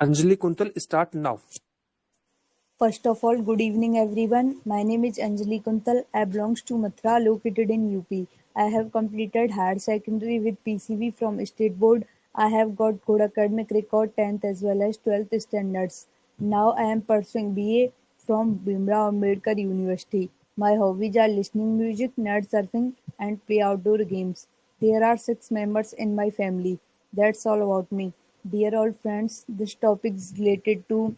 Anjali Kuntal, start now. First of all, good evening everyone. My name is Anjali Kuntal. I belong to Mathura, located in UP. I have completed higher secondary with PCB from State Board. I have got good academic record 10th as well as 12th standards. Now I am pursuing BA from Bhimrao Ambedkar University. My hobbies are listening music, nerd surfing, and play outdoor games. There are 6 members in my family. That's all about me. Dear old friends, this topic is related to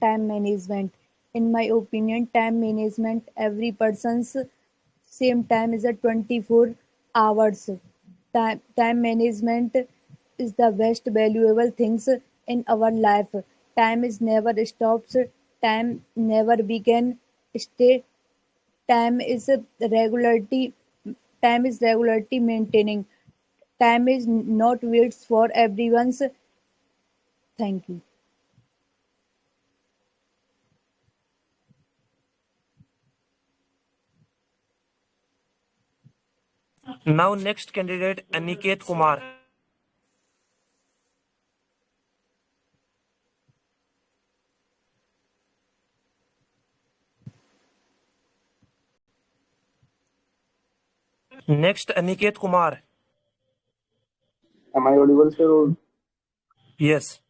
time management. In my opinion, time management, every person's same time is a 24 hours. Time management is the best valuable things in our life. Time is never stops. Time never begin. Stay. Time is a regularity. Time is regularity maintaining. Time is not waits for everyone's. Thank you. Now next candidate Aniket Kumar. Next Aniket Kumar. Am I audible, sir? Yes.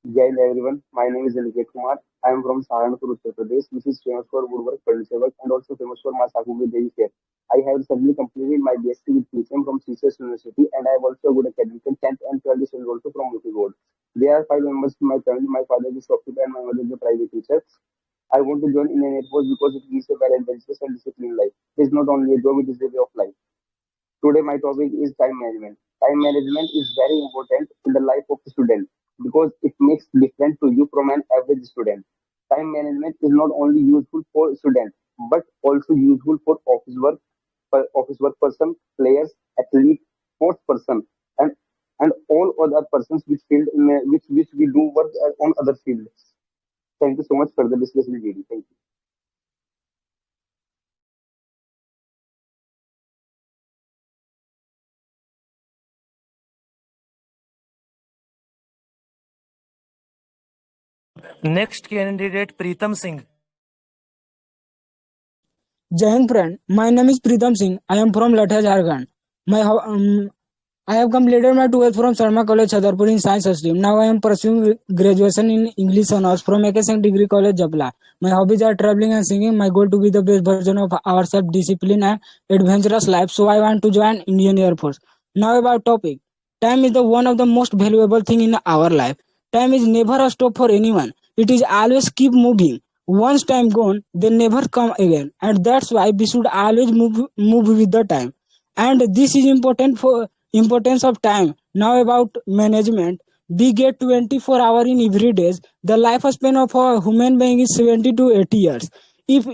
Jai Hind, everyone. My name is Aniket Kumar. I am from Saharanpur, Uttar Pradesh, which is famous for woodwork, furniture work, and also famous for Ma Sakubi Devi Fair. I have recently completed my BSc with PCM from CSS University, and I have also a good academic 10th and 12th standard also from UP Board. There are 5 members in my family. My father is a shopkeeper and my mother is a private teacher. I want to join Indian Air Force because it gives a very adventurous and disciplined life. It is not only a job, it is a way of life. Today my topic is time management. Time management is very important in the life of a student because it makes different to you from an average student. Time management is not only useful for students but also useful for office work person, players, athlete, sports person, and all other persons which field in which we do work on other fields. Thank you so much for the discussion, JD. Thank you. Next candidate Pritam Singh. Jai Hind friend, my name is Pritam Singh. I am from Latha, Jharkhand. I have completed my 12th from Sharma College, Chhatarpur in Science stream. Now I am pursuing graduation in English honors from AK Singh Degree College, Japla. My hobbies are traveling and singing. My goal to be the best version of ourselves, discipline and adventurous life. So I want to join Indian Air Force. Now about topic. Time is the one of the most valuable thing in our life. Time is never a stop for anyone. It is always keep moving. Once time gone, they never come again. And that's why we should always move with the time. And this is important for importance of time. Now about management. We get 24 hours in every day. The lifespan of a human being is 70 to 80 years. If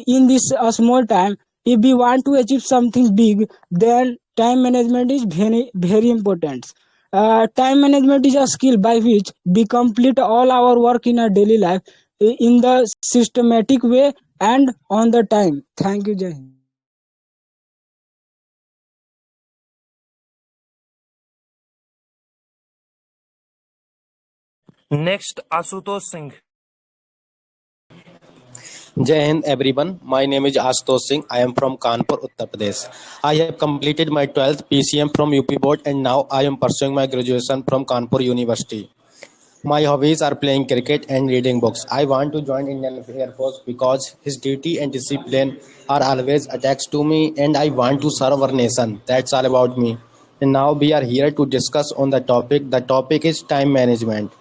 in this small time, if we want to achieve something big, then time management is very important. Time management is a skill by which we complete all our work in our daily life in the systematic way and on the time. Thank you, Jai Hind. Next Asutosh Singh. Jai Hind everyone. My name is Ashutosh Singh. I am from Kanpur, Uttar Pradesh. I have completed my 12th PCM from UP Board and now I am pursuing my graduation from Kanpur University. My hobbies are playing cricket and reading books. I want to join Indian Air Force because his duty and discipline are always attached to me and I want to serve our nation. That's all about me. And now we are here to discuss on the topic. The topic is time management.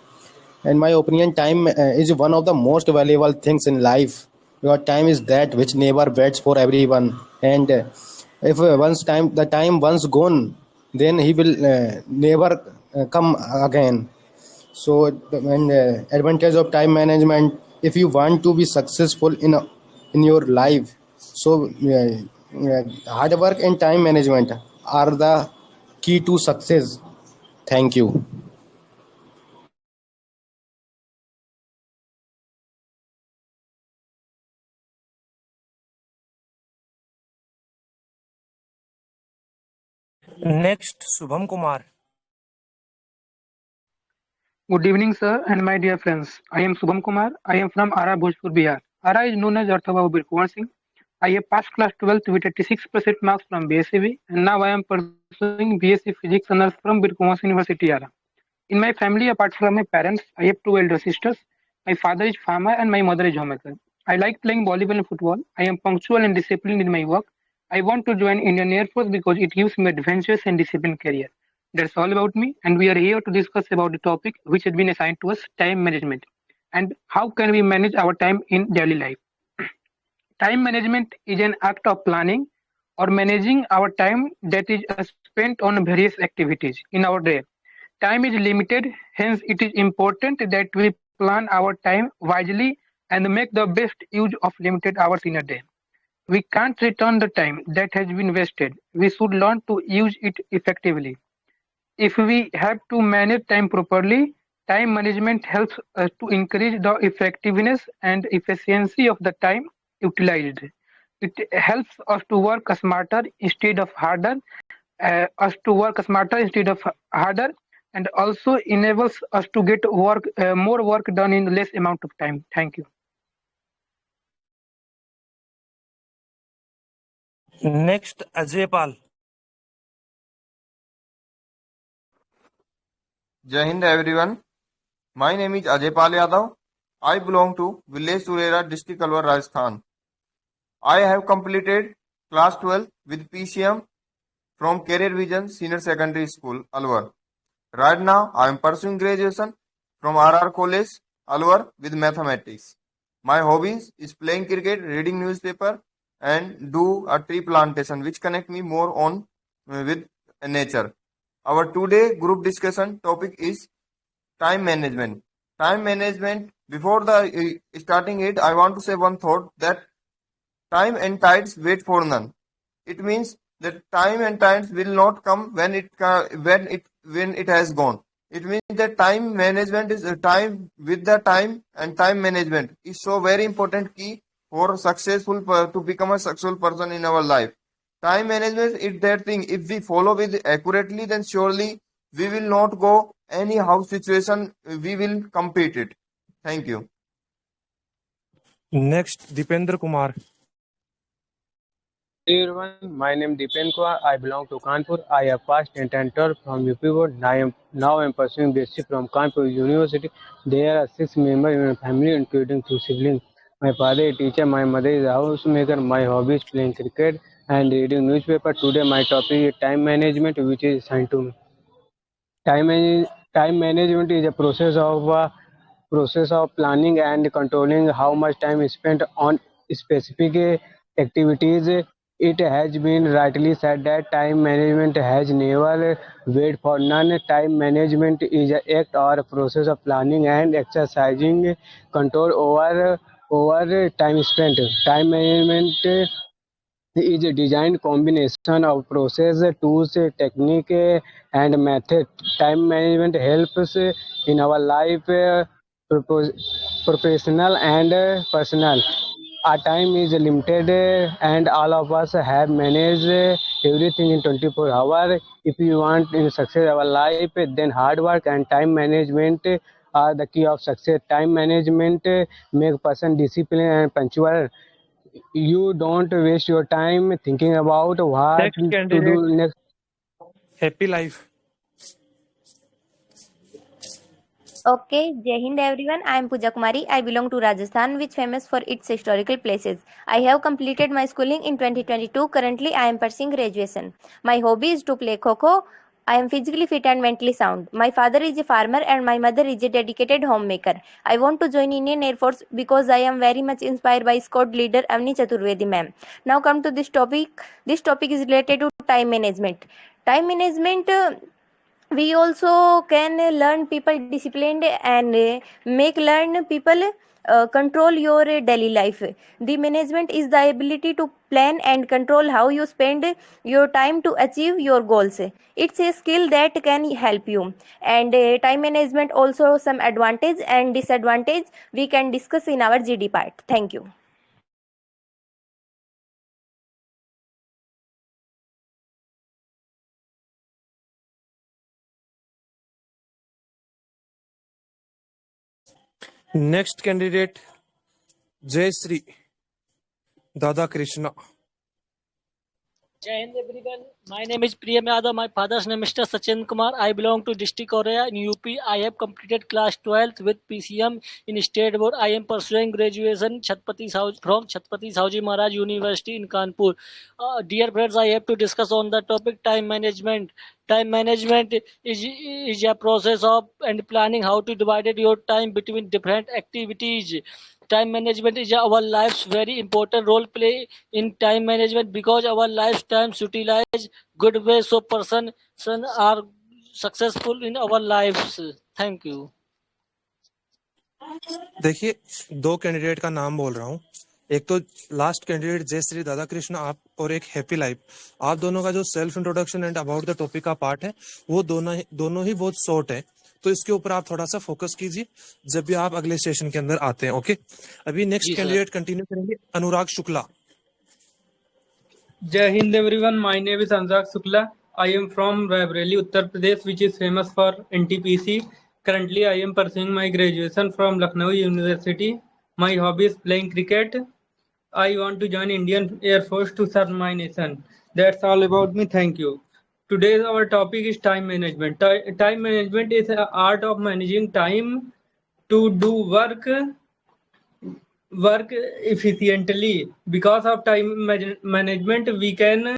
In my opinion, time is one of the most valuable things in life. Your time is that which never waits for everyone. And if once time the time once gone, then he will never come again. So and advantage of time management. If you want to be successful in your life, so hard work and time management are the key to success. Thank you. Next Subham Kumar. Good evening, sir, and my dear friends. I am Subham Kumar. I am from Ara, Bhojpur, Bihar. Ara is known as Arthababu Birkuwar Singh. I have passed class 12th with 86% marks from BSCB, and now I am pursuing BSc Physics Honours from Birkuwar University, Ara. In my family, apart from my parents, I have two elder sisters. My father is farmer and my mother is homemaker. I like playing volleyball and football. I am punctual and disciplined in my work. I want to join Indian Air Force because it gives me adventurous and disciplined career. That's all about me, and we are here to discuss about the topic which has been assigned to us, time management, and how can we manage our time in daily life. Time management is an act of planning or managing our time that is spent on various activities in our day. Time is limited, hence it is important that we plan our time wisely and make the best use of limited hours in a day. We can't return the time that has been wasted. We should learn to use it effectively. If we have to manage time properly, time management helps us to increase the effectiveness and efficiency of the time utilized. It helps us to work smarter instead of harder, harder, and also enables us to get more work done in less amount of time. Thank you. Next, Ajay Pal. Jai Hind everyone. My name is Ajay Pal Yadav. I belong to village Surera, district Alwar, Rajasthan. I have completed class 12 with PCM from Career Vision Senior Secondary School, Alwar. Right now, I am pursuing graduation from RR College, Alwar with mathematics. My hobbies is playing cricket, reading newspaper, and do a tree plantation, which connect me more on with nature. Our today group discussion topic is time management. Time management. Before the starting it, I want to say one thought that time and tides wait for none. It means that time and tides will not come when it has gone. It means that time management is time with the time, and time management is so very important key for to become a successful person in our life. Time management is that thing. If we follow it accurately, then surely we will not go anyhow situation. We will complete it. Thank you. Next, Dipendra Kumar. Hey everyone, my name is Dipen Kaur. I belong to Kanpur. I have passed 10th and 12th from UP board. Now I am pursuing BSc from Kanpur University. There are 6 members in my family, including 2 siblings. My father is a teacher, my mother is a housemaker. My hobby is playing cricket and reading newspaper. Today my topic is time management, which is assigned to me. Time management is a process of planning and controlling how much time is spent on specific activities. It has been rightly said that time management has never wait for none. Time management is an act or a process of planning and exercising control over time spent. Time management is a designed combination of process, tools, technique, and method. Time management helps in our life, professional and personal. Our time is limited, and all of us have managed everything in 24 hours. If you want to success our life, then hard work and time management are the key of success. Time management make person disciplined and punctual. You don't waste your time thinking about what Next to do candidate, next. Happy Life. Okay, Jai Hind everyone. I am Pooja Kumari. I belong to Rajasthan, which famous for its historical places. I have completed my schooling in 2022. Currently, I am pursuing graduation. My hobby is to play kho. I am physically fit and mentally sound. My father is a farmer and my mother is a dedicated homemaker. I want to join Indian Air Force because I am very much inspired by squad leader Avni Chaturvedi ma'am. Now come to this topic. This topic is related to time management. Time management. We also can learn people disciplined and make learn people control your daily life. The management is the ability to plan and control how you spend your time to achieve your goals. It's a skill that can help you, and time management also some advantage and disadvantage we can discuss in our GD part. Thank you. Next candidate, Jayashree Dada Krishna. Jai Hind everyone. My name is Priyam Yadav. My father's name is Mr. Sachin Kumar. I belong to district Korea in UP. I have completed class 12th with PCM in state board. I am pursuing graduation from Chhatrapati Savaji Maharaj University in Kanpur. Dear friends, I have to discuss on the topic time management. Time management is a process of and planning how to divide your time between different activities. Time management is our life's very important role play in time management because our lifetime utilized good way so person are successful in our lives. Thank you. देखिए, दो candidate का नाम बोल रहा हूँ। एक तो last candidate Jayashree दादा कृष्ण आप, और एक हैप्पी लाइफ। आप दोनों का जो self introduction and about the topic का पार्ट है वो दोनों ही बहुत शॉर्ट है, तो इसके ऊपर आप थोड़ा सा फोकस कीजिए जब भी आप अगले सेशन के अंदर आते हैं। ओके, अभी नेक्स्ट कैंडिडेट कंटिन्यू करेंगे, अनुराग Shukla. Jai Hind everyone, my name is Anurag Shukla. I am from Raebareli, Uttar Pradesh, which is famous for NTPC. Currently, I am pursuing my graduation from Lucknow University. My hobby is playing cricket. I want to join Indian Air Force to serve my nation. That's all about me. Thank you. Today, our topic is time management. Time management is the art of managing time to do work efficiently. Because of time management, we can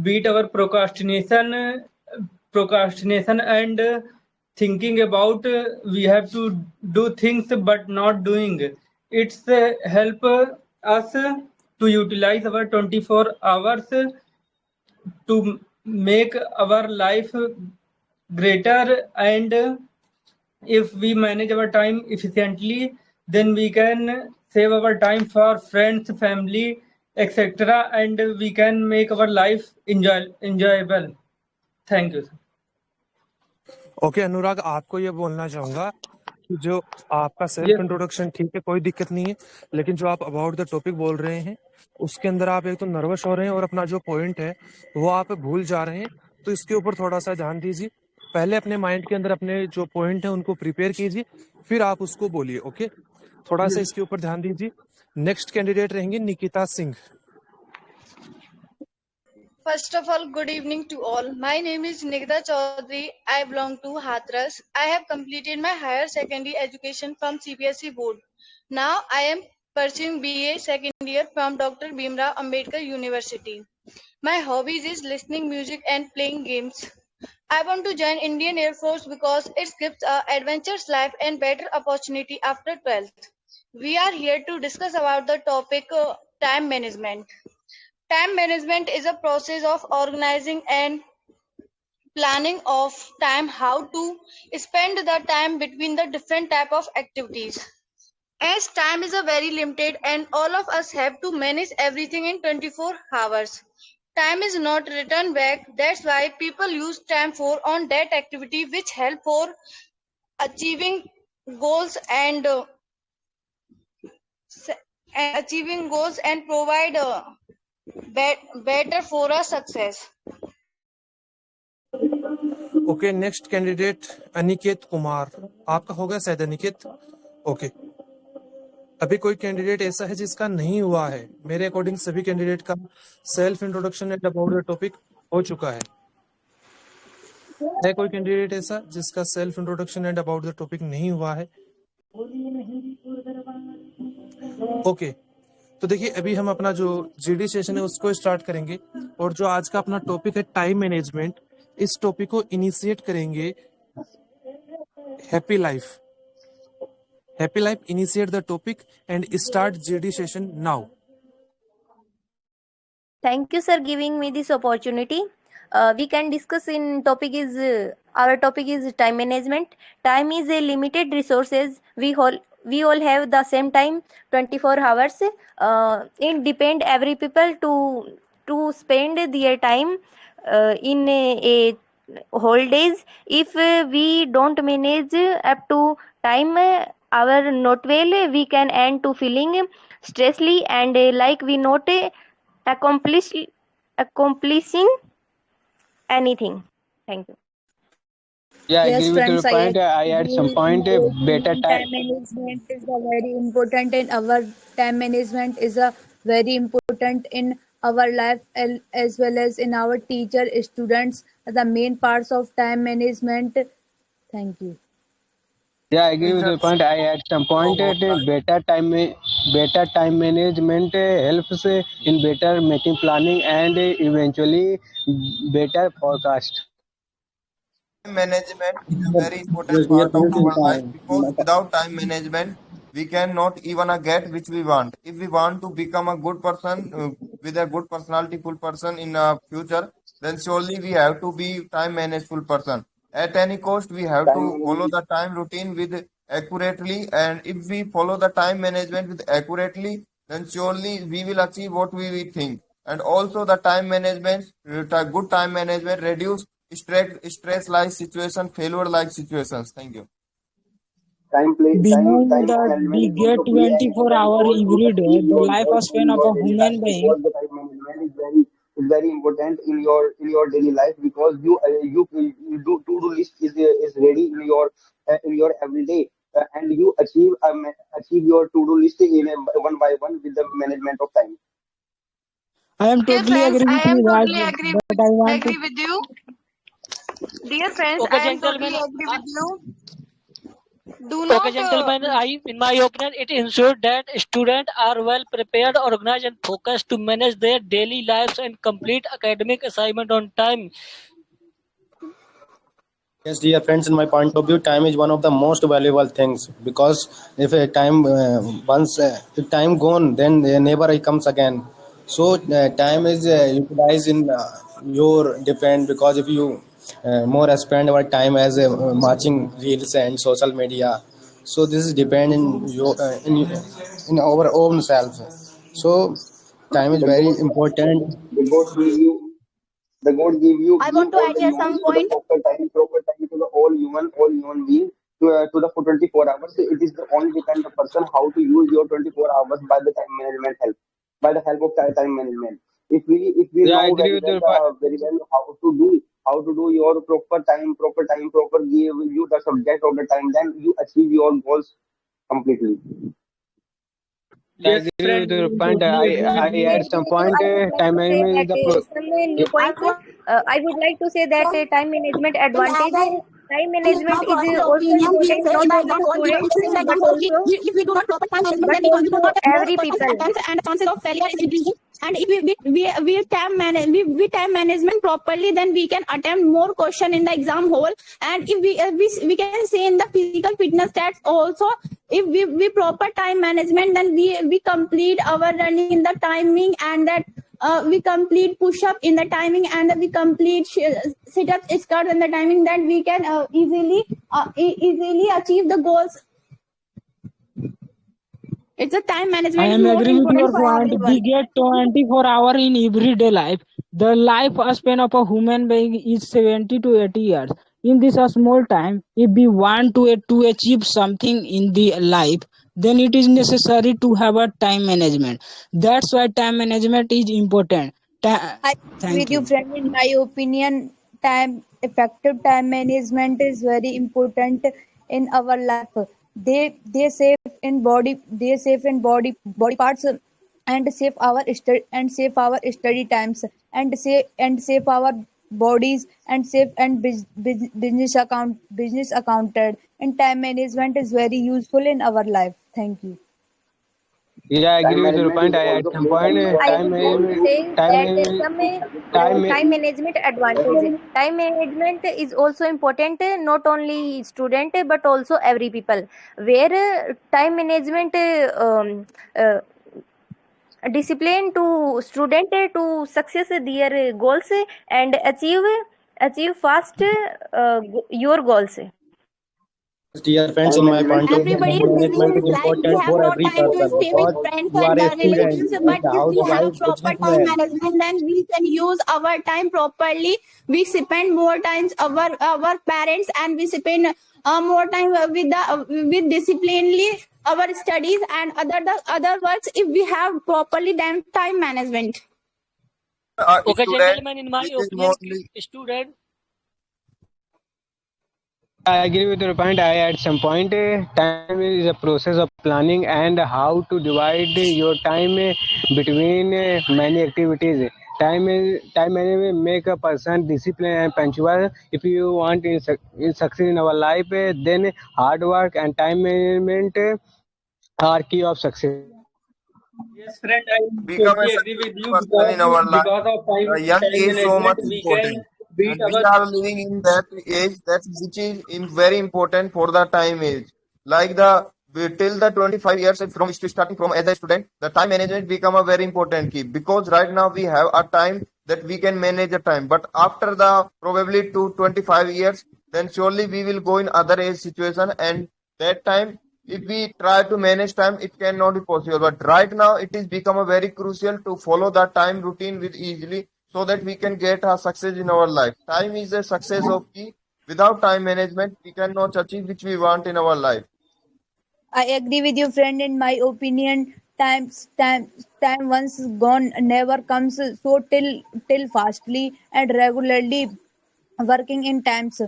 beat our procrastination and thinking about we have to do things but not doing. It's help us to utilize our 24 hours to make our life greater, and if we manage our time efficiently, then we can save our time for friends, family, etc., and we can make our life enjoyable. Thank you. Okay Anurag, आपको ये बोलना चाहूंगा कि जो आपका self introduction ठीक है, कोई दिक्कत नहीं है, लेकिन जो आप अबाउट द टॉपिक बोल रहे हैं उसके अंदर आप एक तो नर्वस हो रहे हैं और अपना जो पॉइंट है वो आप भूल जा रहे हैं, तो इसके ऊपर थोड़ा सा ध्यान दीजिए। पहले अपने माइंड के अंदर अपने जो पॉइंट है उनको प्रिपेयर कीजिए, फिर आप उसको बोलिए। ओके, थोड़ा सा इसके ऊपर ध्यान दीजिए। नेक्स्ट कैंडिडेट रहेंगे Nikita Singh. First of all, good evening to all. My name is Nikita Chaudhary. I belong to Hathras. I have completed my higher secondary education from CBSE board. Now I am pursuing BA second year from Dr. Bhimrao Ambedkar University. My hobbies is listening music and playing games. I want to join Indian Air Force because it gives a adventurous life and better opportunity after 12th. We are here to discuss about the topic time management. Time management is a process of organizing and planning of time, how to spend the time between the different type of activities. As time is a very limited and all of us have to manage everything in 24 hours. Time is not returned back. That's why people use time for on that activity which help for achieving goals and provide better for a success. Okay, next candidate Aniket Kumar. आपका होगा शायद Aniket. Okay, अभी कोई candidate ऐसा है जिसका नहीं हुआ है? मेरे अकॉर्डिंग सभी कैंडिडेट का self introduction and about the topic हो चुका है कोई कैंडिडेट ऐसा जिसका self introduction and about the topic नहीं हुआ है? ओके, तो देखिए अभी हम अपना जो जीडी सेशन है उसको स्टार्ट करेंगे, और जो आज का अपना टॉपिक है टाइम मैनेजमेंट, इस टॉपिक को इनिशिएट करेंगे happy life. Happy life initiate the topic and start GD session now. Thank you, sir, giving me this opportunity. We can discuss in topic is our topic is time management. Time is a limited resources. We all have the same time, 24 hours. It depend every people to spend their time in a whole days. If we don't manage up to time our not well, we can end to feeling stressly and like we not accomplishing anything. Thank you. Yeah, I Yes, agree with your friends, I point. I add some agree. In point. my Better opinion, time. time management is a very important in our time management is a very important in our life as well as in our teacher students are the main parts of time management. Thank you. Yeah, I agree is with the your point. I add some point. oh, right. Better time management helps in better making planning and eventually better forecast. Time management is a very important Yes, dear part of friends, in our life time. because without time management, we cannot even get which we want. If we want to become a good person with a good personality, full person in a future, then surely we have to be time manageful person. At any cost, we have Time to follow management. the time routine with accurately, and if we follow the time management with accurately, then surely we will achieve what we think. And also the time management, good time management reduce stress like situation, failure like situations. Thank you. Beyond Time that, management we is get also play an 24 important hours role to every day. achieve The your life goals span in of your a daily human life being. because the time management is very important in your daily life because you do list is ready in your everyday and you achieve your to do list in one by one with the management of time. I am Dear totally friends, agree I with am you, Raj, totally but I want to. agree with you. Dear friends, Okay, I am totally gentlemen. agree with you. Do Okay, not gentlemen. In my opinion, it ensures that students are well prepared, organized, and focused to manage their daily lives and complete academic assignment on time. Yes, dear friends, in my point of view, time is one of the most valuable things because if a time once if time gone, then never it comes again. So time is utilized in your different because if you more spend our time as watching reels and social media, so this is depend in your in our own self. So time is The very God, important. the God give you the God I give want to all add the here humans some to the point. proper time to the all human being to the for 24 hours. It is the only depend the person how to use your 24 hours by the time management help by the help of time management. If we Yeah, I know agree with your point. very well how to do your proper give you the subject of the time, then you achieve your goals completely. Yeah, I Yes, agree with friend, your I point. totally agree with I you. add some point. I would like Time to say management is that the some yeah. new points. I would like to say that time management advantage. Time management is also important not only students but also every people. And if we we time management properly, then we can attempt more question in the exam hall. And if we can say in the physical fitness stats also, if we proper time management, then we complete our running in the timing, and that we complete push up in the timing, and we complete sit up skirt in the timing, that we can easily achieve the goals. It's a time I management is am more agree with important your for point. We everyone. get 24 hour in everyday life. The life span of a human being is 70 to 80 years. In this small time, if we want to achieve something in the life, then it is necessary to have a time management. That's why time management is important. I agree Thank with you, you. friend. In my opinion, time effective time management is very important in our life. They save in body parts and save our study times and save our bodies and save and business accounted. And time management is very useful in our life. Thank you. Yeah, I Time agree with your management point. is I add also some play an point. I important Time would like role to management. to say Time that management. some Time. time management advantage. Time management is also important not only student but also every people. Where time management uh, discipline to student to success their goals and achieve fast your goals. Dear friends, time in my management point of is view, Everybody time is also busy management in is his life. We important have for no every time to person stay with because friends you are and a relatives. student But and if we housewife, have proper time businessman. management, then we can use our time properly. We spend more times our parents, and we spend more time with disciplinely our studies and other works, if we have properly time management. A Okay, student gentlemen. In my which is opinion, mostly student I agree with your point. I at some point, time is a process of planning and how to divide your time between many activities. Time management make a person disciplined and punctual. If you want in succeed in our life, then hard work and time management are key of success. Yes, friend, I Become a totally agree with successful you person in our life. because of The young time is so management much we can important, beat and we our. are living in that age that which is very important for the time age. Like till the 25 years from starting from as a student, the time management become a very important key, because right now we have a time that we can manage a time, but after the probably to 25 years, then surely we will go in other age situation, and that time if we try to manage time, it cannot be possible. But right now, it is become a very crucial to follow the time routine with easily, so that we can get a success in our life. Time is a success of key. Without time management, we cannot achieve which we want in our life. I agree with you, friend. In my opinion, time once gone never comes. So till fastly and regularly working in times.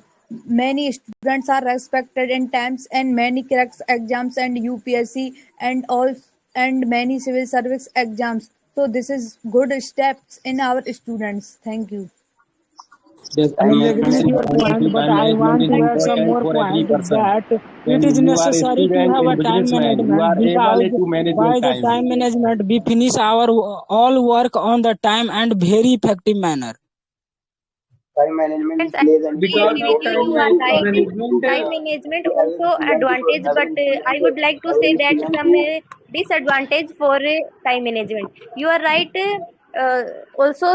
Many students are respected in times, and many cracks exams and UPSC and all and many civil service exams. So this is good steps in our students. Thank you. Yes, I as Thank you, agree mentioned with friend. in your the point, point, but time I management want is to add some important more for every point person. that When it is you are a necessary to student have a and time businessman, you management are able because to manage your by the time. time management we finish our all work on the time and very effective manner. Time management Friends, is I plays an totally Because agree important with of role you. in time You are right. management, Time management also advantage, but I would like to say that some disadvantage for time management. You are right. Uh, Also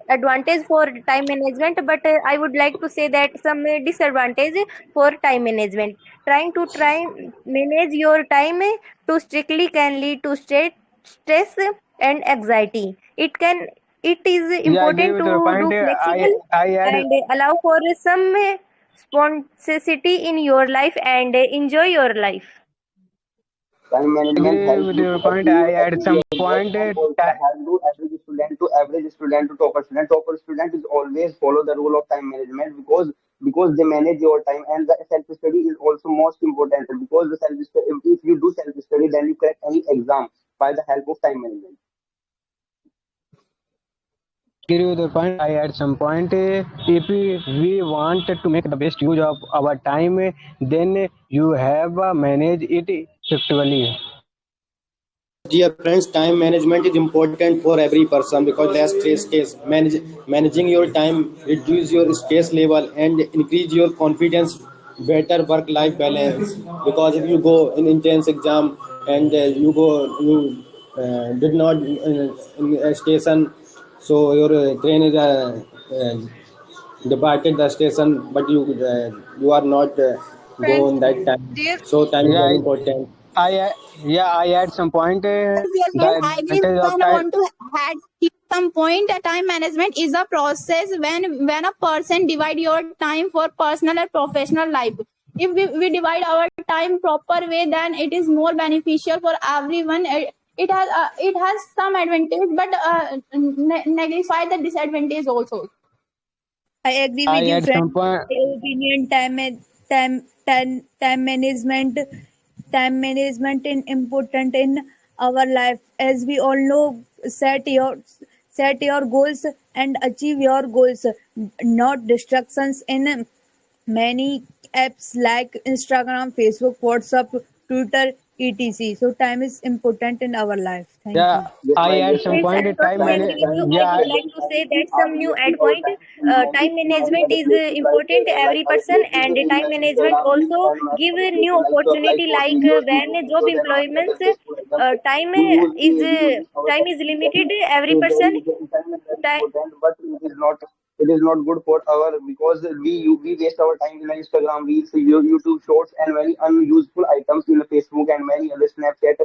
advantage for time management, but I would like to say that some disadvantage for time management. Try manage your time too strictly can lead to stress and anxiety. It is Yeah, I agree important with to your point. do flexible I add and allow for some spontaneity in your life and enjoy your life. Time management agree helps with you your to point. achieve I add achieve some your goals point. and also help to average student to topper student. Topper student is always follow the rule of time management, because they manage your time, and the self study is also most important, because the self if you do self study, then you crack any exam by the help of time management. Agree with your point. I add some point. If we want to make the best use of our time, then you have manage it effectively. Dear friends, time management is important for every person because less stress case. Managing your time reduce your stress level and increase your confidence, better work-life balance. Because if you go in intense exam and you did not in a station, so your train is departed the station, but you are not go Friends, in that time. dear So time is Yeah, very important. I add some point. Yes, The friends, I agree advantage of and I time. want to add some point. Time management is a process when a person divide your time for personal and professional life. If we divide our time proper way, then it is more beneficial for everyone. It has some advantage, but neglify the disadvantage also. I agree with I you, add friend. some point. My opinion, time management is important in our life. As we all know, set your goals and achieve your goals. Not distractions in many apps like Instagram, Facebook, WhatsApp, Twitter, etc. So time is important in our life. Thank Yeah, you. Yes, my I dear add Yes, some friend. friends, point. I'm Time totally manage. agree with you. I Yeah, would like to say that some new add point. Time management is important to Like every our person, Facebook, and time like management Instagram, Reels, also and give many a others. new We like to apply opportunity. short Like videos, when YouTube job videos, and employments, other useful items. We use our time is time limited. very, Every person time is very time. important, but it is not good for our, because we waste our time in Instagram Reels, YouTube Shorts, and many unuseful items in the Facebook and many other Snapchat,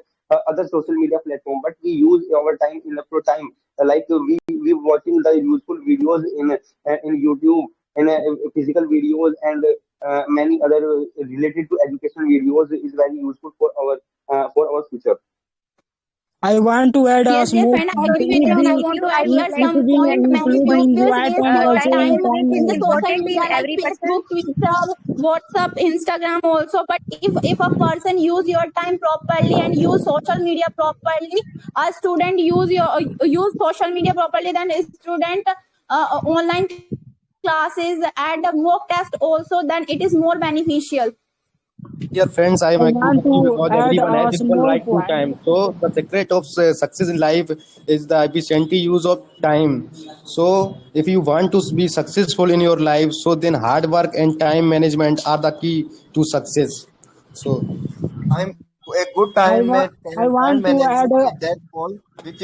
other social media platform. But we use our time in the pro time, like we watching the useful videos in YouTube, in physical videos, and many other related to education videos is very useful for our future. I want to add a Yes, dear small friend, I point. agree with you, and I want to I add would here like If to some we say point. in Many this include point users enjoy waste time their also time in time time in management the is social management, important media in like every Facebook, person. Twitter, WhatsApp, Instagram also. But if a person use your time properly and use social media properly, a student use social media properly, then a student online classes and mock test also, then it is more beneficial. Dear friends, I I am agree want with you to because add everyone a has equal small right to point. time. So the secret of success in life is the efficient use of time. So if you want to be successful in your life, so then hard work and time management are the key to success. So Time a good I time want to add management is that call which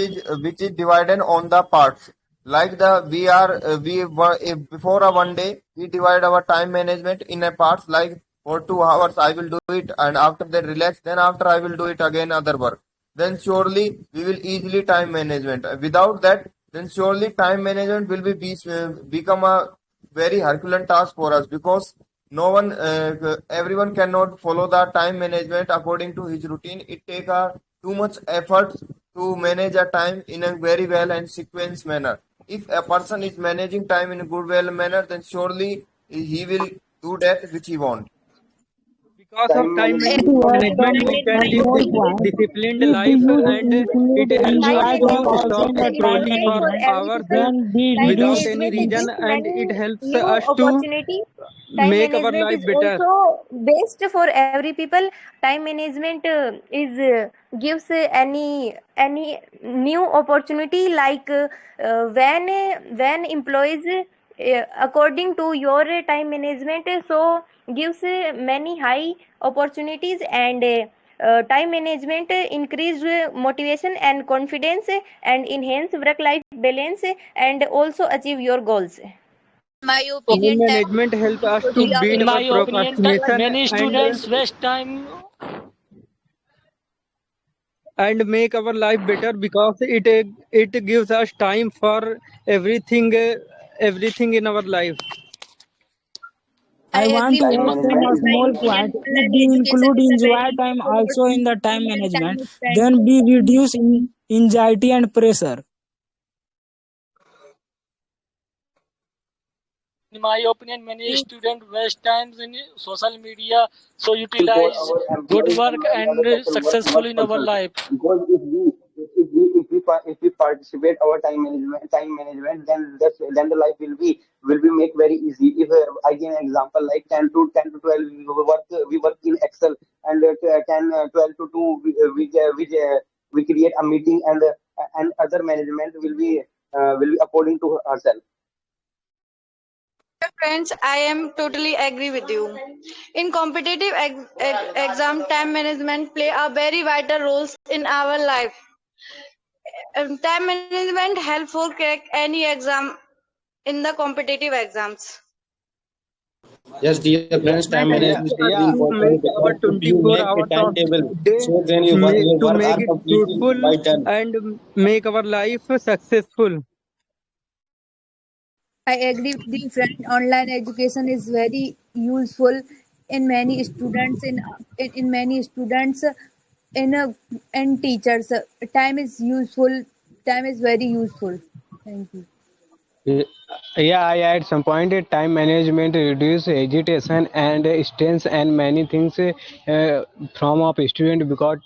is divided on the parts. Like the we are we were before a one day we divide our time management in a parts like for 2 hours I will do it and after that relax then after I will do it again other work. Then surely we will easily time management. Without that, then surely time management will become a very Herculean task for us because no one everyone cannot follow the time management according to his routine. It take too much effort to manage a time in a very well and sequence manner. If a person is managing time in a good well manner, then surely he will do that which he wants. Because of Time time I management want is to not add management, only some we about can a live small managing this time. point. disciplined If we life use and include it helps Time enjoy us time to management also is stop in the the very time scrolling important for for management, every hours people. then be Time without reduce. any management reason, gives and it many helps new us to opportunity. Time make our management life is better. also best for every people. Time management is gives any new opportunity like when employees according to your time management so gives many high opportunities and time management increase motivation and confidence and enhance work life balance and also achieve your goals. My Time opinion, time management helps us to totally beat In our my available opinion, because procrastination many students waste time. and make our life better because it gives us time for everything everything in our life. I I want agree to Time with add you. some management is small not Technology only and point. If online we education include is a enjoy very time useful also in the time opportunity when time management, is spent then we wisely. reduce in anxiety and pressure. In my opinion, many students waste times in social media, so for utilize our good employees work and many other and social successful work in our persons. life. Because if we participate our time management, then the life will be make very easy. If I give an example like 10 to 12 we work in Excel and 10 12 to 2 we create a meeting and other management will be according to ourselves. Friends, I am totally agree with you. In competitive exam, time management play a very vital role in our life. Time management help for crack any exam in the competitive exams. yes, dear friends, time management is very Yeah, to important make because our if you 24 make a hours of timetable, day, so then your to work make are it completely fruitful by 10. and make our life successful. I agree with you, friend. Online education is very useful in many students in many students in and teachers. Time is useful. Time is very useful. Thank you. Ye- Yeah, I add some point. Time management reduce agitation and stress and many things from of student because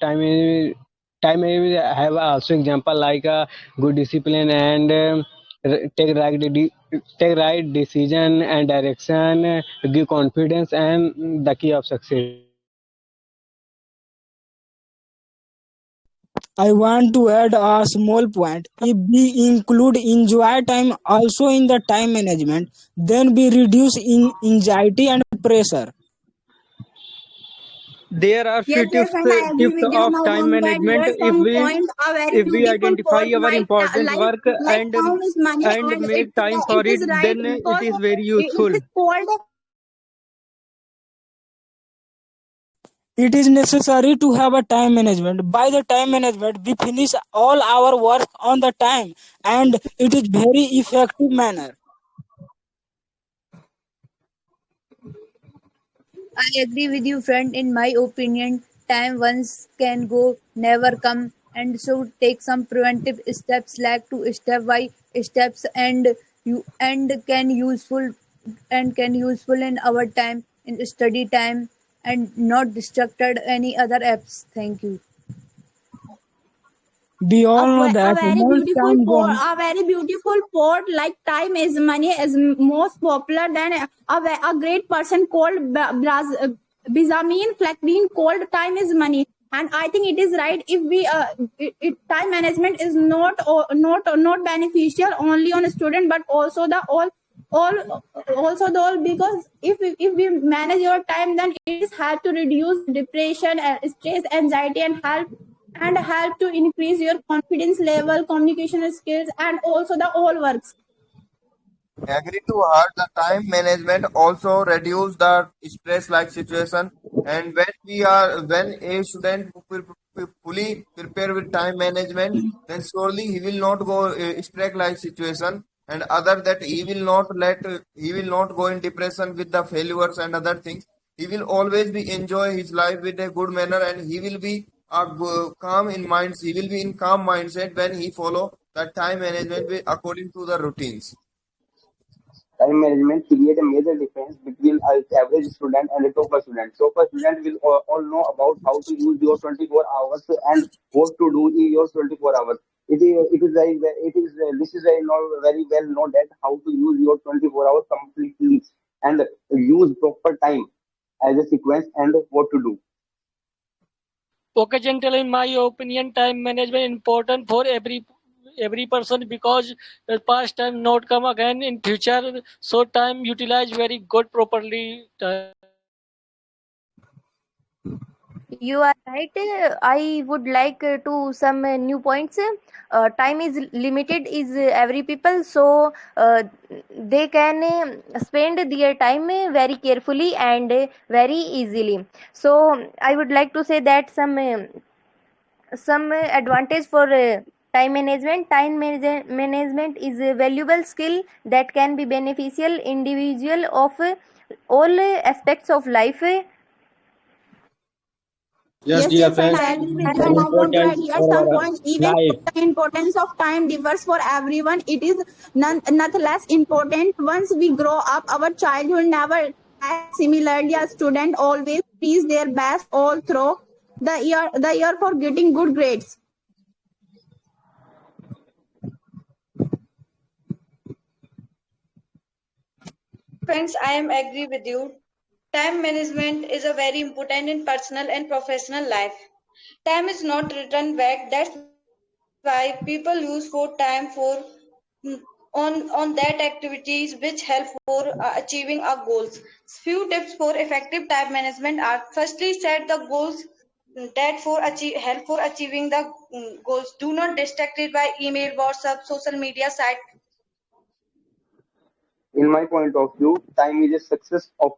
have also example like a good discipline and take right decision and direction, give confidence and the key of success. I want to add a small point. If we include enjoy time also in the time management, then we reduce in anxiety and pressure. There are Yes, few dear friend, I agree tips with you. of Now, time want to add management here some points. A very if we beautiful identify quote, our important like work time is money, and and make time for it it, is right then it because is very it useful. is called. It is necessary to have a time management. By the time management, we finish all our work on the time and it is very effective manner. I agree with you, friend. In my opinion, time once can go, never come. and so take some preventive steps like to step by steps you and can useful in our time in study time and not distracted any other apps. Thank you. We all know A that very once beautiful time quote, gone, a very beautiful quote like time is money is most popular than a great person called Benjamin Franklin called time is money. And I think it is right if we time management is not beneficial only on a student but also the all also the all, because if we manage your time, then it is help to reduce depression and stress anxiety and help to increase your confidence level, communication skills, and also the all works. Agree to her. The time management also reduce the stress like situation. And when a student fully prepare with time management, then surely he will not go stress like situation. And other that he will not go in depression with the failures and other things. He will always be enjoy his life with a good manner, and he will be calm in minds. He will be in calm mindset when he follow the time management according to the routines. Time management create a major difference between an average student and a topper student. Topper student will all know about how to use your 24 hours and what to do in your 24 hours. This is very well known that how to use your 24 hours completely and use proper time as a sequence and what to do. Okay, gentlemen, in my opinion, time management important for every person because the past time not come again in future. So time utilize very good properly. You are right. I would like to some new points. Time is limited is every people, so they can spend their time very carefully and very easily. So I would like to say that some advantage for management is a valuable skill that can be beneficial individual of all aspects of life. Yes, Yes, dear dear friend, friends, I agree with you, time and I want to important add here for some our points. Even life. though the importance of time differs for everyone, it is not less important. Once we grow up, our childhood never acts similarly. A student always tries their best all through the year for getting good grades. Friends, I am agree with you. Time management is a very important in personal and professional life. Time is not returned back. That's why people use for time for on that activities which help for achieving our goals. Few tips for effective time management are: firstly, set the goals that help for achieving the goals. Do not distracted by email, WhatsApp, social media site. In my point of view, time is a success of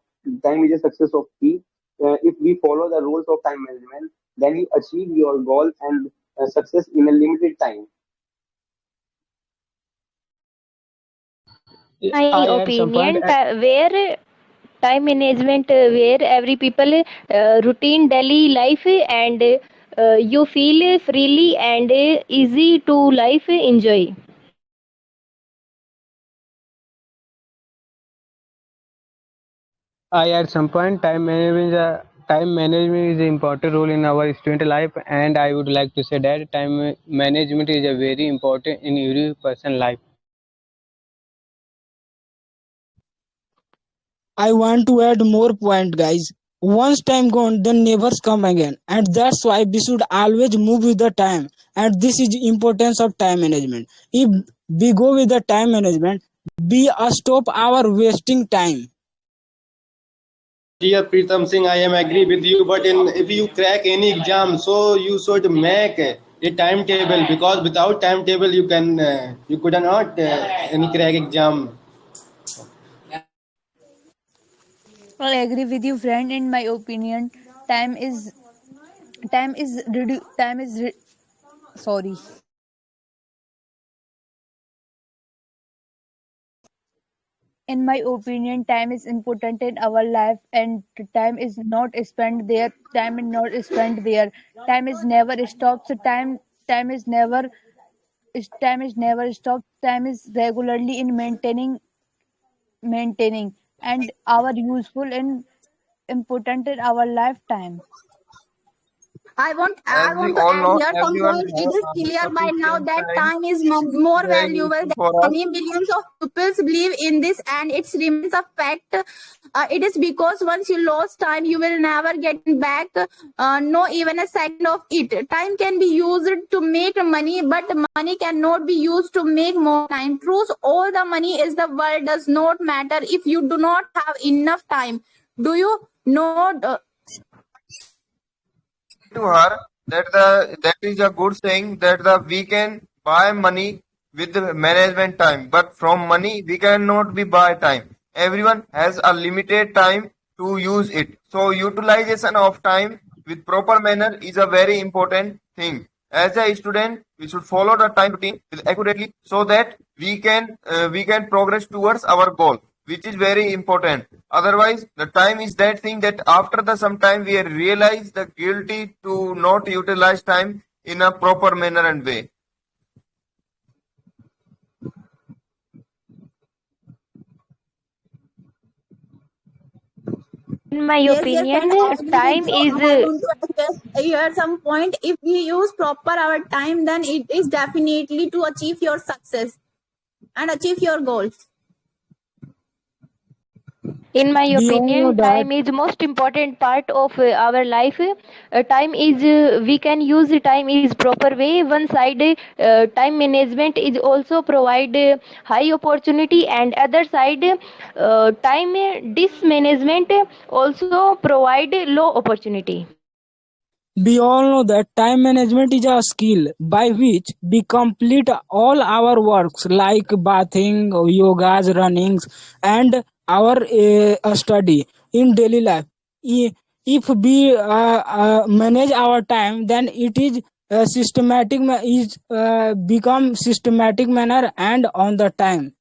key. If we follow the rules of time management, then you achieve your goal and success in a limited time. My I add some point. opinion, where time management, where every people routine daily life and you feel freely and easy to life enjoy. I at some point time management is an important role in our student life, and I would like to say that time management is a very important in every person life. I want to add more point, guys. Once time gone, then never come again, and that's why we should always move with the time. And this is importance of time management. If we go with the time management, we stop our wasting time. Dear Pritam Singh, I am agree with you. But if you crack any exam, so you should make a timetable because without timetable you could not any crack exam. I agree with you, friend. In my opinion, time is time is redu- time is re- sorry. In my opinion, time is important in our life, and time is not spent there. Time is not spent there. Time is never stops. Time time is never stopped. Time is regularly in maintaining and our useful and important in our lifetime. I want As I we want to all add know, here some everyone point. It have is a clear by now sufficient that time time is which more is very valuable useful than for us. money. Millions of people believe in this, and it remains a fact. It is because once you lost time, you will never get back. No, even a second of it. Time can be used to make money, but money cannot be used to make more time. Truth, all the money is the world does not matter if you do not have enough time. Do you know? To her that is a good saying that we can buy money with the management time, but from money we cannot be buy time. Everyone has a limited time to use it. So utilization of time with proper manner is a very important thing. As a student, we should follow the time routine accurately so that we can progress towards our goal, which is very important. Otherwise, the time is that thing that after the some time we realize the guilty to not utilize time in a proper manner and way. In my Yes, opinion, friend, I agree time with you, is and I want to address here some point. If we use proper our time, then it is definitely to achieve your success and achieve your goals. in my We all know opinion, that time is most important part of our life. Time is we can use the time is proper way. One side, time management is also provide high opportunity, and other side, time dismanagement also provide low opportunity. we all know that time management is a skill by which we complete all our works like bathing, yogas, runnings, and our study in daily life. If we manage our time, then it is become systematic manner and on the time.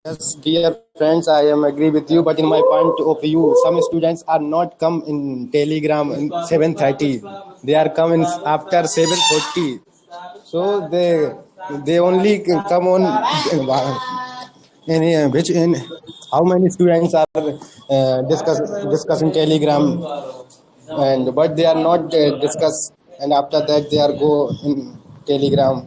Yes, dear friends, I am agree with you, but in my point of view, some students are not come in Telegram in 7:30. They are come in after 7:40. So they only come on in which in how many students are discussing Telegram, and but they are not discuss, and after that they are go in Telegram.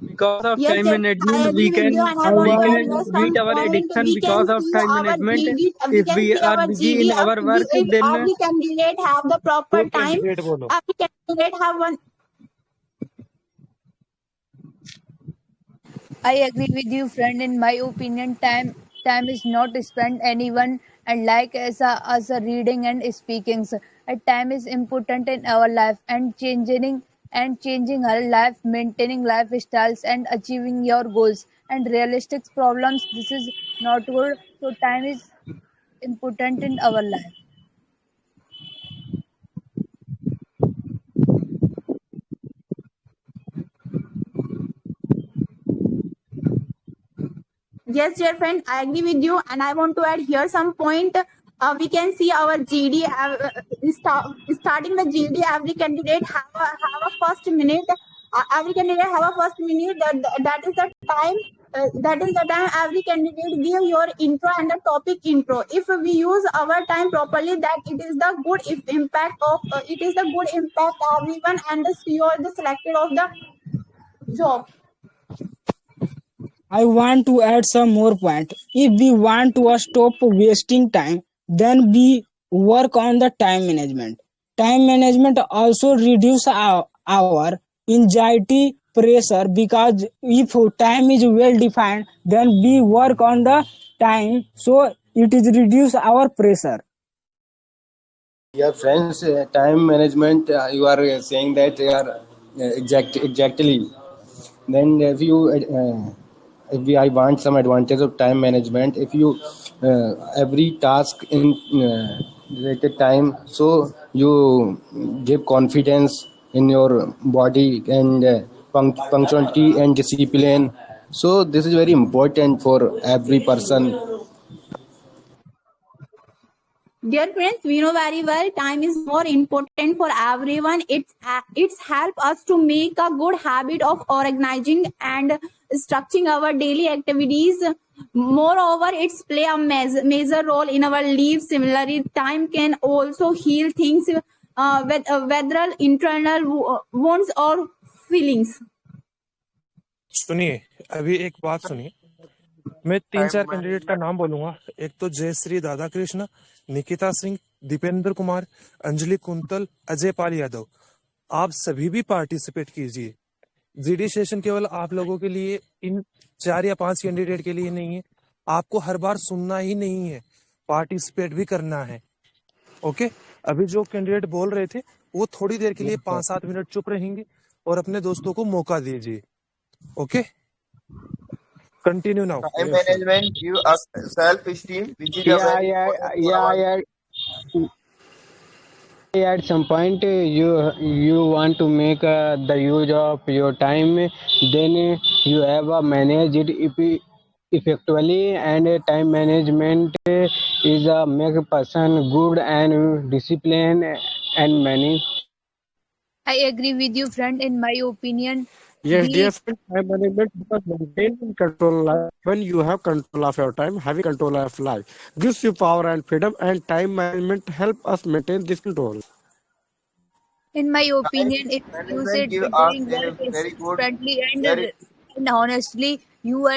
Because of Yes, time yes, I management, agree with you, and I I we want to want can address beat some our point. addiction We can because of see time our management. GD, we If can we see are our busy in GD. our work, If then every candidate have the proper कोई time, candidate बोलो every candidate have one. I agree with you, friend. In my opinion, time is not spent anyone and like as a reading and speaking. So, time is important in our life and changing our life, maintaining lifestyles and achieving your goals and realistic problems. This is not good. So time is important in our life. Yes, dear friend, I agree with you, and I want to add here some point. We can see our GD starting the GD. Every candidate have a first minute. Every candidate have a first minute. That is the time. That is the time every candidate give your intro and the topic intro. If we use our time properly, that it is the good impact of it is the good impact everyone and you are the selected of the job. I want to add some more point. If we want to stop wasting time, then we work on the time management. Time management also reduce our anxiety pressure because if time is well defined, then we work on the time, so it is reduce our pressure. Dear friends, time management, you are saying that you are exactly. Then if we, I want some advantage of time management. If you every task in related time, so you give confidence in your body and punctuality and discipline. So this is very important for every person. Dear friends, we know very well time is more important for everyone. It's help us to make a good habit of organizing and structuring our daily activities. Moreover, it's play a major role in our lives. Similarly, time can also heal things, whether internal wounds or feelings. सुनिए, अभी एक बात सुनिए। मैं 3-4 candidate का नाम बोलूंगा। एक तो जयश्री दादा कृष्ण, निकिता सिंह, दीपेंद्र कुमार, अंजलि कुंतल, अजय पाल यादव। आप सभी भी पार्टिसिपेट कीजिए। जीडी सेशन केवल आप लोगों के लिए, इन 4 या 5 कैंडिडेट के लिए नहीं है। आपको हर बार सुनना ही नहीं है, पार्टिसिपेट भी करना है। ओके, अभी जो कैंडिडेट बोल रहे थे वो थोड़ी देर के लिए 5-7 मिनट चुप रहेंगे और अपने दोस्तों को मौका दीजिए। Okay, continue now. Time management give us self-esteem, which is a very important for our At some point you want to make the use of your time, then you have manage it effectively, and time management is a make a person good and disciplined and many. I agree with you, friend. In my opinion, Yes, dear we friend, time management because maintaining control life. When you have control of your time, having control of life gives you power and freedom, and time management help us maintain this control. in my time opinion, if you management said give us doing a work is very good, friendly very and honestly, you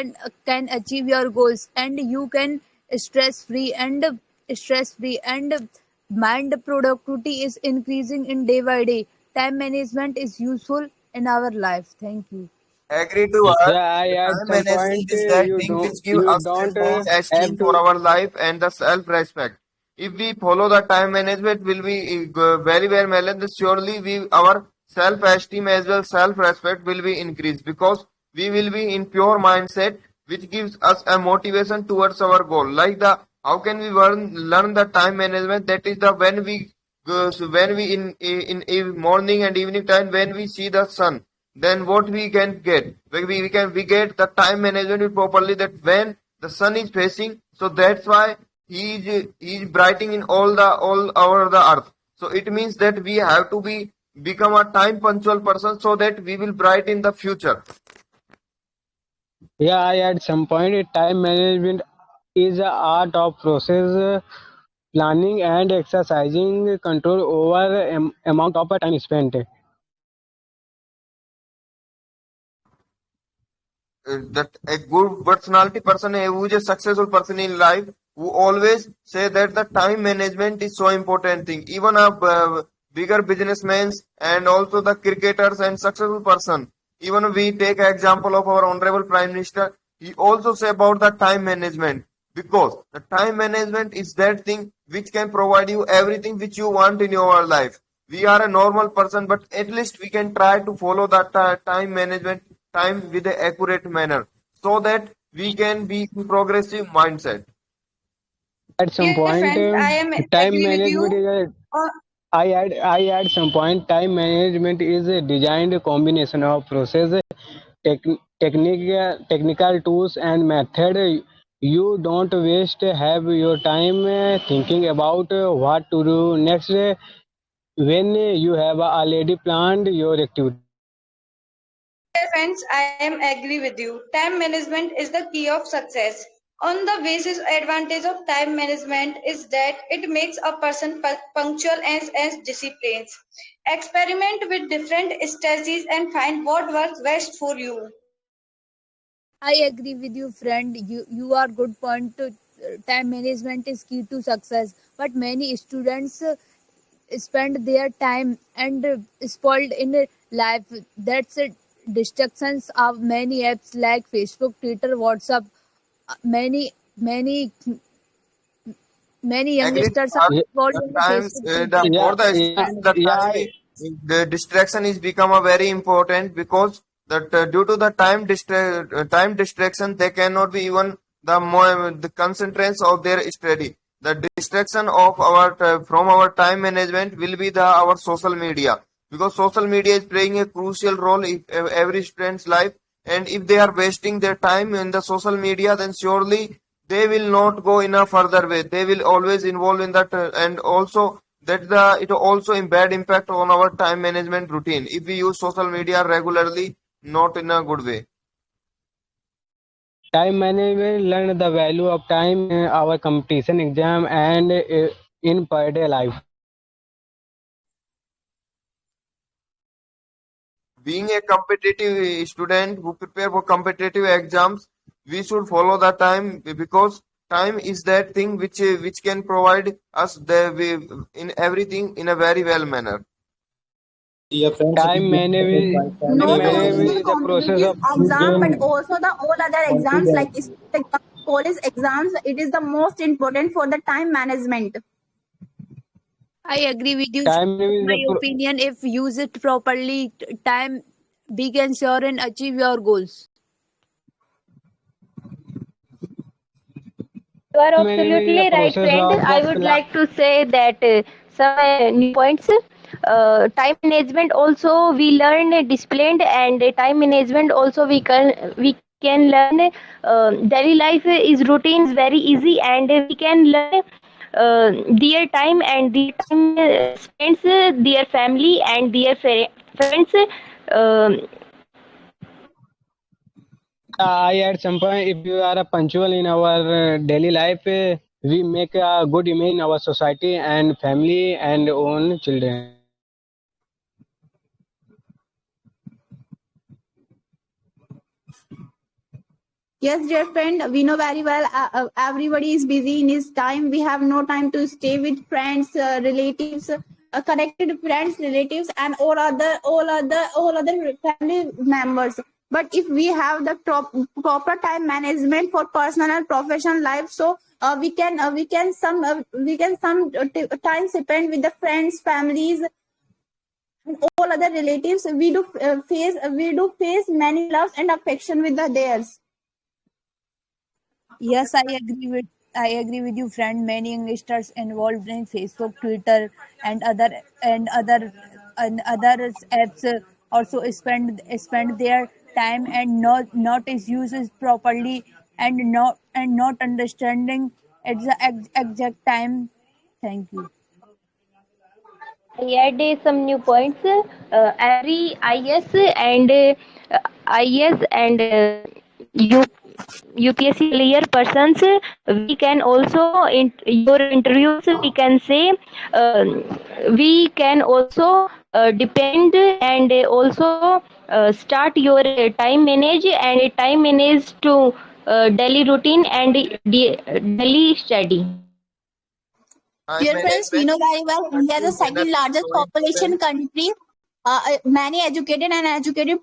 can achieve your goals and you can stress free and mind productivity is increasing in day by day. Time management is useful in our life. Thank you. agree to us. Yeah, I The at time some management point is that you thing which give you us a don't self-esteem have for to. our life and the self-respect. If we follow the time management, will be very well managed. Surely, our self-esteem as well self-respect will be increased because we will be in pure mindset, which gives us a motivation towards our goal. Like the how can we learn the time management? That is the when we in morning and evening time when we see the sun, then what we can get, we get the time management properly, that when the sun is facing, so that's why he is brightening in all over the earth. So it means that we have to become a time punctual person so that we will bright in the future. Yeah, I at some point time management is a art of process, planning and exercising control over amount of time spent. That a good personality person who is a successful person in life, who always say that the time management is so important thing. Even a bigger businessmen and also the cricketers and successful person, even we take example of our honorable prime minister, he also say about the time management, because the time management is that thing which can provide you everything which you want in your life. We are a normal person, but at least we can try to follow that time management, time with an accurate manner, so that we can be in progressive mindset. At some Dear point, friends, I am time agree with you. management is I add some point time management is a designed combination of process, technical tools and method. You don't waste have your time thinking about what to do next when you have already planned your activity. Dear friends, I am agree with you. Time management is the key of success. On the basis advantage of time management is that it makes a person punctual and disciplined. Experiment with different strategies and find what works best for you. I agree with you, friend. You are good point. Time management is key to success, but many students spend their time and spoiled in life. That's distractions of many apps like Facebook, Twitter, WhatsApp. Many many Agree youngsters to are us. spoiled The in the times, Facebook, the Twitter. for the Yeah, student, the yeah, time, the distraction is become a very important, because that due to the time distraction, they cannot be even the concentration of their study. The distraction of our from our time management will be our social media, because social media is playing a crucial role in every student's life, and if they are wasting their time in the social media, then surely they will not go in a further way. They will always involve in that, and also that it also in bad impact on our time management routine if we use social media regularly, not in a good way. Time management learn the value of time in our competition exam and in per day life. Being a competitive student who prepare for competitive exams, we should follow the time, because time is that thing which can provide us in everything in a very well manner. Dear friends, Time management Not only is the the process competitive of exam, but also the all other exams like college exams. It is the most important for the time management. I agree with you. time In my management is the opinion, if use it properly, time we can sure and achieve your goals. You are management is the absolutely right, process friend. of I the would like to say that some new points. Time management also we learn disciplined, and time management also we can learn. Daily life is routines very easy, and we can learn their time and their time spends their family and their friends. Um I at some point, if you are a punctual in our daily life, we make a good image in our society and family and own children. Yes, dear friend, we know very well. Everybody is busy in his time. We have no time to stay with friends, relatives, connected friends, relatives, and all other family members. But if we have the proper time management for personal and professional life, so we can some time spend with the friends, families, and all other relatives. We do face many loves and affection with the theirs. Yes, I agree with you, friend. Many youngsters involved in Facebook, Twitter, and other apps also spend their time and not is used properly, and not understanding exact time. Thank you. I add some new points. Every IS and U, UPSC clear persons, we can also in your interviews we can say we can also depend and also start your time manage and time manage to daily routine and daily study. Time Dear friends, we management know in very well India is the effective manner second is largest so population important. country. Many educated and educated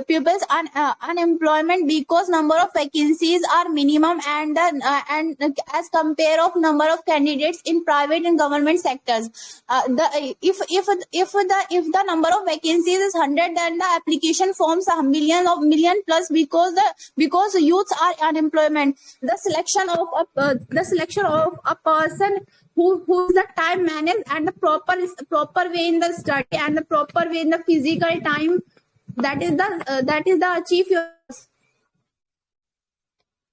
pupils and unemployment because number of vacancies are minimum and as compare of number of candidates in private and government sectors. The if the number of vacancies is 100, then the application forms a million plus because youths are unemployment. The selection of a person who's the time managed and the proper way in the study and the proper way in the physical time, that is the achieve your.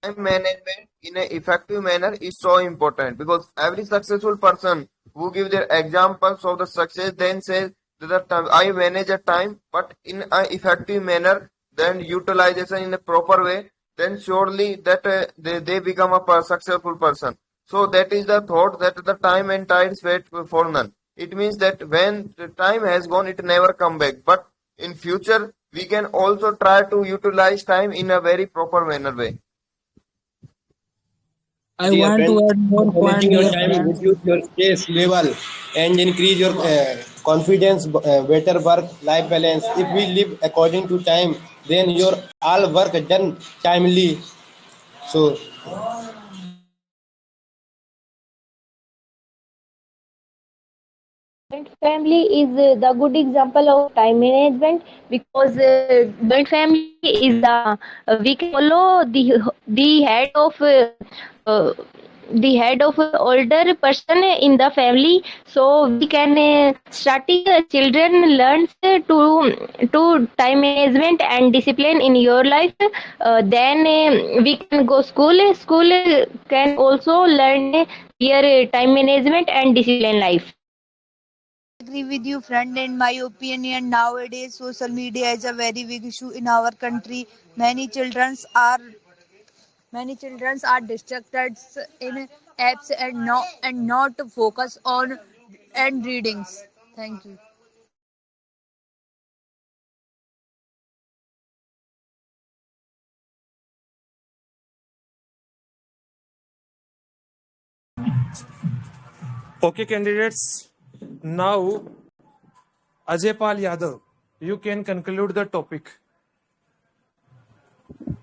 Time management in an effective manner is so important, because every successful person who give their examples of the success then says that I manage a time but in an effective manner, then utilization in a proper way, then surely that they become a successful person. So that is the thought, that the time and tides wait for none. It means that when the time has gone, it never come back. But in future, we can also try to utilize time in a very proper manner way. I Dear want to friends, add more point, managing your dear time friends. reduce your stress level and increase your confidence, better work-life balance. If we live according to time, then your all work done timely. So Joint family is the good example of time management, because joint family is we can follow the head of the head of a older person in the family, so we can starting children learns to time management and discipline in your life. Then we can go school can also learn your time management and discipline life. Agree with you, friend. In my opinion, nowadays social media is a very big issue in our country. Many children are distracted in apps and not focus on and readings. Thank you. Okay, candidates. Now, Ajay Pal Yadav, you can conclude the topic.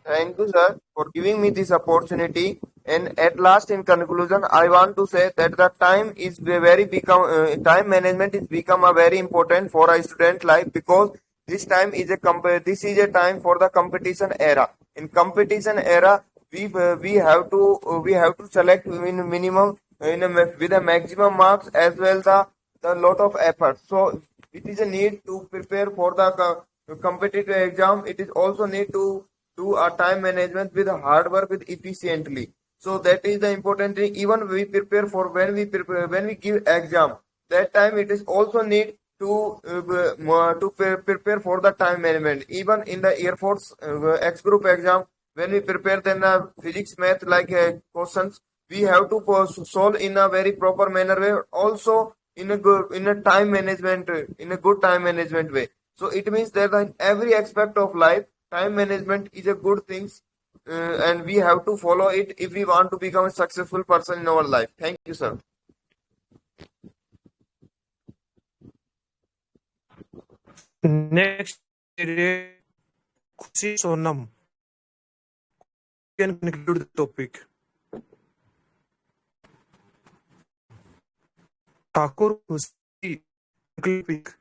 Thank you, sir, for giving me this opportunity. And at last, in conclusion, I want to say that the time management is become a very important for a student life, because this is a time for the competition era. In competition era, we have to select in minimum with a maximum marks, as well the lot of effort. So it is a need to prepare for the competitive exam. It is also need to do our time management with hard work with efficiently. So that is the important thing. Even we prepare for when we give exam, that time it is also need to prepare for the time management. Even in the Air Force X group exam, when we prepare then physics math questions, we have to solve in a very proper manner way, also in a good time management way. So it means that in every aspect of life, time management is a good thing, and we have to follow it if we want to become a successful person in our life. Thank you, sir. Next, Khushi Sonam, you can conclude the topic. Thakur Khushi, topic.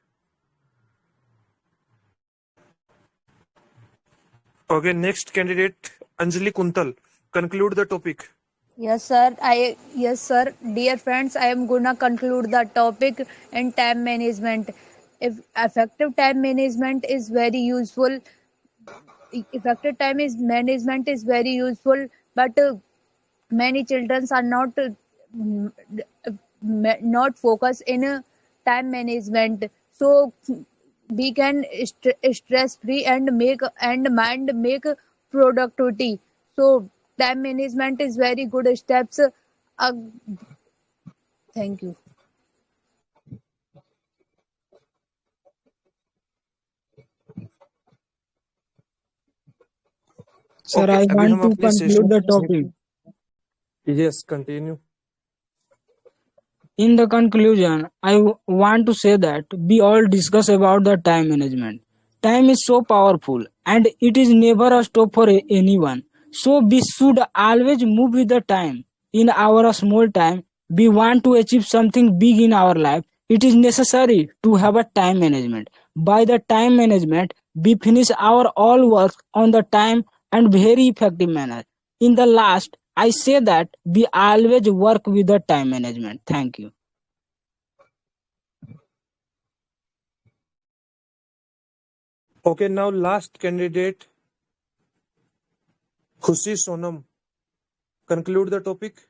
Okay, next candidate, Anjali Kuntal, conclude the topic. Yes, sir. Dear friends, I am gonna conclude the topic in time management. If effective time management is very useful, effective time is management is very useful, but many children are mm, not focused in time management. So we can stress free and mind make productivity. So time management is very good steps. Uh, thank you. Sir, Okay, I अभी want हम to अपने conclude session the को topic. Yes, continue. In the conclusion, I want to say that we all discuss about the time management. Time is so powerful and it is never a stop for anyone. So we should always move with the time. In our small time, we want to achieve something big in our life. It is necessary to have a time management. By the time management, we finish our all work on the time and very effective manner. In the last, I say that we always work with the time management. Thank you. Okay, now last candidate, Khushi Sonam, conclude the topic.